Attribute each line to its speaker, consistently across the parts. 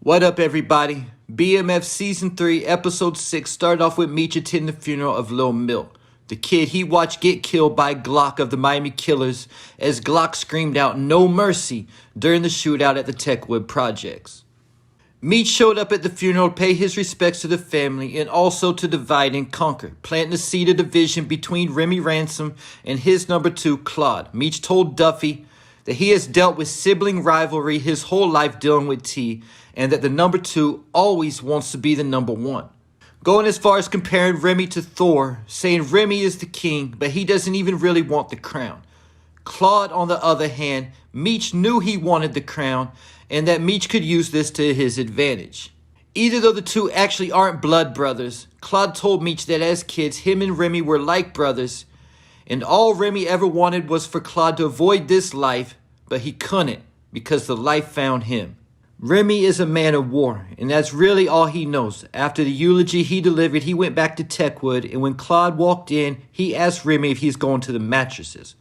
Speaker 1: What up, everybody? BMF Season 3, Episode 6 started off with Meech attending the funeral of Lil Milt, the kid he watched get killed by Glock of the Miami Killers as Glock screamed out "No mercy" during the shootout at the Techwood Projects. Meech showed up at the funeral to pay his respects to the family and also to divide and conquer, planting the seed of division between Remi Ransom and his number 2, Claude. Meech told Duffy that he has dealt with sibling rivalry his whole life dealing with T, and that the number 2 always wants to be the number 1. Going as far as comparing Remi to Thor, saying Remi is the king, but he doesn't even really want the crown. Claude, on the other hand, Meech knew he wanted the crown, and that Meech could use this to his advantage. Either though the two actually aren't blood brothers, Claude told Meech that as kids, him and Remi were like brothers, and all Remi ever wanted was for Claude to avoid this life, but he couldn't because the life found him. Remi is a man of war, and that's really all he knows. After the eulogy he delivered, he went back to Techwood, and when Claude walked in, he asked Remi if he's going to the mattresses.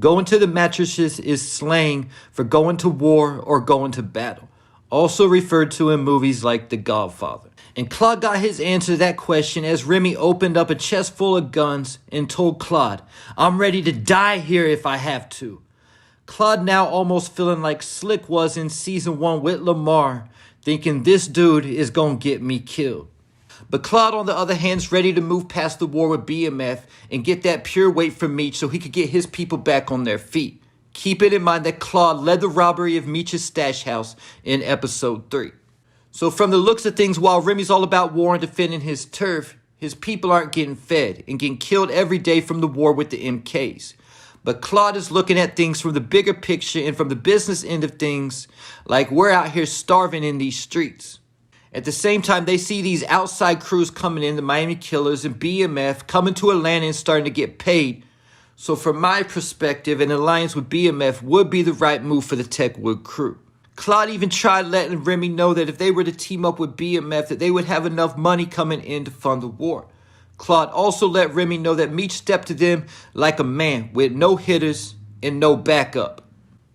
Speaker 1: Going to the mattresses is slang for going to war or going to battle, also referred to in movies like The Godfather. And Claude got his answer to that question as Remi opened up a chest full of guns and told Claude, "I'm ready to die here if I have to." Claude now almost feeling like Slick was in Season 1 with Lamar, thinking this dude is gonna get me killed. But Claude, on the other hand, is ready to move past the war with BMF and get that pure weight from Meech so he could get his people back on their feet. Keep it in mind that Claude led the robbery of Meech's stash house in Episode 3. So from the looks of things, while Remi's all about war and defending his turf, his people aren't getting fed and getting killed every day from the war with the MKs. But Claude is looking at things from the bigger picture and from the business end of things, like we're out here starving in these streets. At the same time, they see these outside crews coming in, the Miami Killers and BMF, coming to Atlanta and starting to get paid. So from my perspective, an alliance with BMF would be the right move for the Techwood crew. Claude even tried letting Remi know that if they were to team up with BMF, that they would have enough money coming in to fund the war. Claude also let Remi know that Meech stepped to them like a man with no hitters and no backup.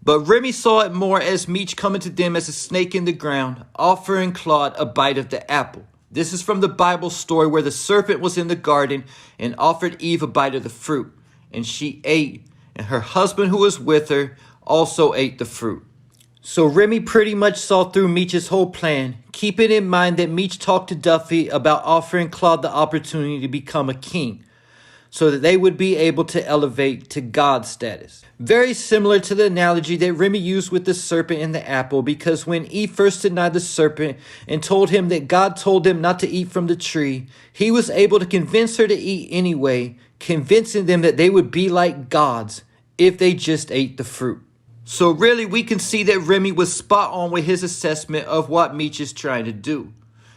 Speaker 1: But Remi saw it more as Meech coming to them as a snake in the ground, offering Claude a bite of the apple. This is from the Bible story where the serpent was in the garden and offered Eve a bite of the fruit, and she ate, and her husband who was with her also ate the fruit. So Remi pretty much saw through Meech's whole plan, keeping in mind that Meech talked to Duffy about offering Claude the opportunity to become a king, so that they would be able to elevate to God status. Very similar to the analogy that Remi used with the serpent and the apple, because when Eve first denied the serpent and told him that God told him not to eat from the tree, he was able to convince her to eat anyway, convincing them that they would be like gods if they just ate the fruit. So really, we can see that Remi was spot on with his assessment of what Meech is trying to do.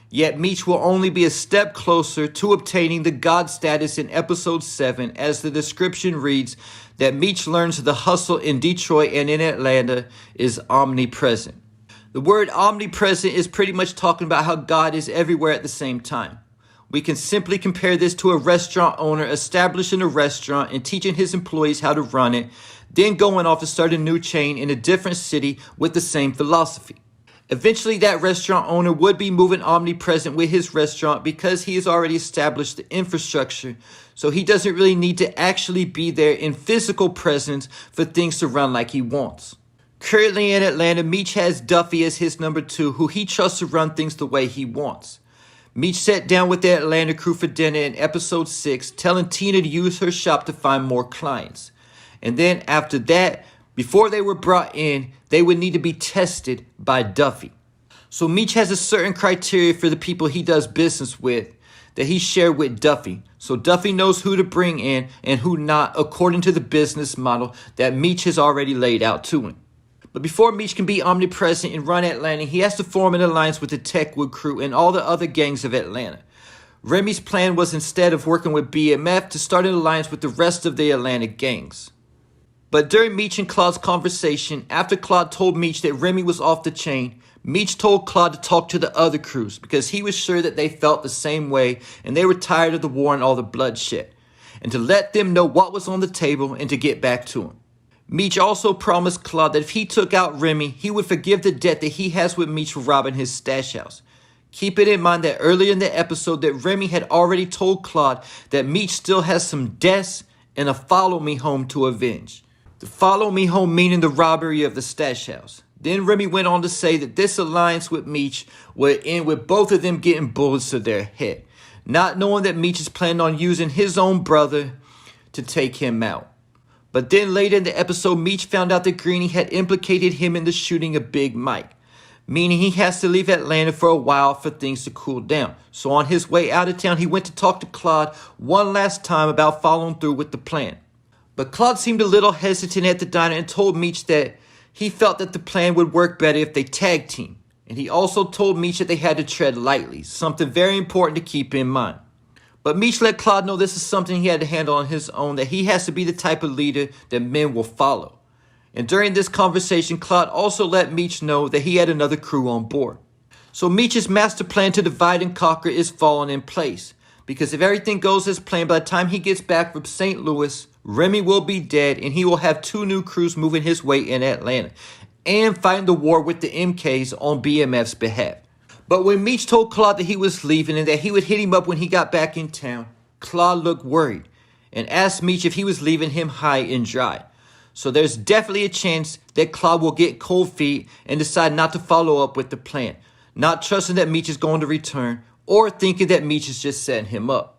Speaker 1: Yet Meech will only be a step closer to obtaining the God status in Episode 7, as the description reads that Meech learns the hustle in Detroit and in Atlanta is omnipresent. The word omnipresent is pretty much talking about how God is everywhere at the same time. We can simply compare this to a restaurant owner establishing a restaurant and teaching his employees how to run it, then going off to start a new chain in a different city with the same philosophy. Eventually, that restaurant owner would be moving omnipresent with his restaurant because he has already established the infrastructure, so he doesn't really need to actually be there in physical presence for things to run like he wants. Currently in Atlanta, Meech has Duffy as his number 2, who he trusts to run things the way he wants. Meech sat down with the Atlanta crew for dinner in Episode 6, telling Tina to use her shop to find more clients. And then after that, before they were brought in, they would need to be tested by Duffy. So Meech has a certain criteria for the people he does business with that he shared with Duffy. So Duffy knows who to bring in and who not, according to the business model that Meech has already laid out to him. But before Meech can be omnipresent and run Atlanta, he has to form an alliance with the Techwood crew and all the other gangs of Atlanta. Remi's plan was, instead of working with BMF, to start an alliance with the rest of the Atlanta gangs. But during Meech and Claude's conversation, after Claude told Meech that Remi was off the chain, Meech told Claude to talk to the other crews because he was sure that they felt the same way and they were tired of the war and all the bloodshed, and to let them know what was on the table and to get back to him. Meech also promised Claude that if he took out Remi, he would forgive the debt that he has with Meech for robbing his stash house. Keep it in mind that earlier in the episode that Remi had already told Claude that Meech still has some debts and a follow me home to avenge. The follow me home meaning the robbery of the stash house. Then Remi went on to say that this alliance with Meech would end with both of them getting bullets to their head, not knowing that Meech is planning on using his own brother to take him out. But then later in the episode, Meech found out that Greenie had implicated him in the shooting of Big Mike, meaning he has to leave Atlanta for a while for things to cool down. So on his way out of town, he went to talk to Claude one last time about following through with the plan. But Claude seemed a little hesitant at the diner and told Meech that he felt that the plan would work better if they tag team. And he also told Meech that they had to tread lightly, something very important to keep in mind. But Meech let Claude know this is something he had to handle on his own, that he has to be the type of leader that men will follow. And during this conversation, Claude also let Meech know that he had another crew on board. So Meech's master plan to divide and conquer is falling in place. Because if everything goes as planned, by the time he gets back from St. Louis, Remi will be dead and he will have 2 new crews moving his way in Atlanta and fighting the war with the MKs on BMF's behalf. But when Meech told Claude that he was leaving and that he would hit him up when he got back in town, Claude looked worried and asked Meech if he was leaving him high and dry. So there's definitely a chance that Claude will get cold feet and decide not to follow up with the plan, not trusting that Meech is going to return or thinking that Meech is just setting him up.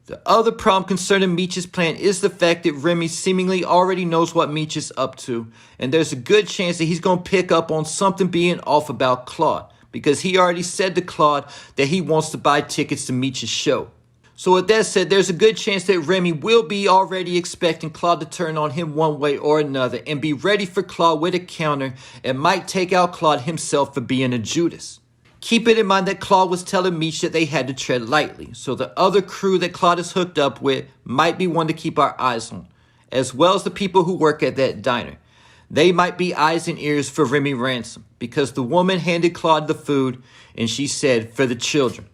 Speaker 1: The other problem concerning Meech's plan is the fact that Remi seemingly already knows what Meech is up to, and there's a good chance that he's going to pick up on something being off about Claude, because he already said to Claude that he wants to buy tickets to Meech's show. So with that said, there's a good chance that Remi will be already expecting Claude to turn on him one way or another and be ready for Claude with a counter and might take out Claude himself for being a Judas. Keep it in mind that Claude was telling Meech that they had to tread lightly, so the other crew that Claude is hooked up with might be one to keep our eyes on, as well as the people who work at that diner. They might be eyes and ears for Remi Ransom, because the woman handed Claude the food and she said, "For the children."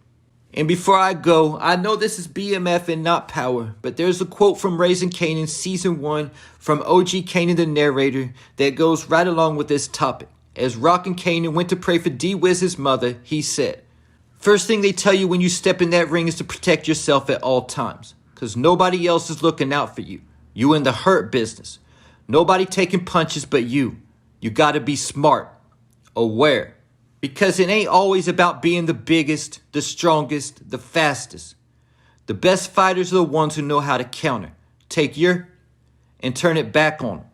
Speaker 1: And before I go, I know this is BMF and not Power, but there's a quote from Raising Kanan Season 1 from OG Kanan the narrator that goes right along with this topic. As Rockin' Kanan went to pray for D-Wiz's mother, he said, "First thing they tell you when you step in that ring is to protect yourself at all times, because nobody else is looking out for you. You in the hurt business. Nobody taking punches but you. You gotta be smart, aware. Because it ain't always about being the biggest, the strongest, the fastest. The best fighters are the ones who know how to counter. Take your and turn it back on them.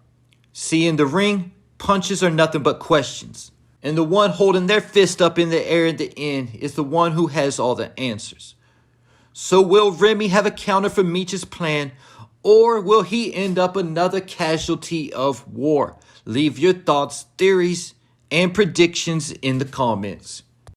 Speaker 1: See, in the ring, punches are nothing but questions. And the one holding their fist up in the air at the end is the one who has all the answers. So will Remi have a counter for Meech's plan, or will he end up another casualty of war? Leave your thoughts, theories, and predictions in the comments.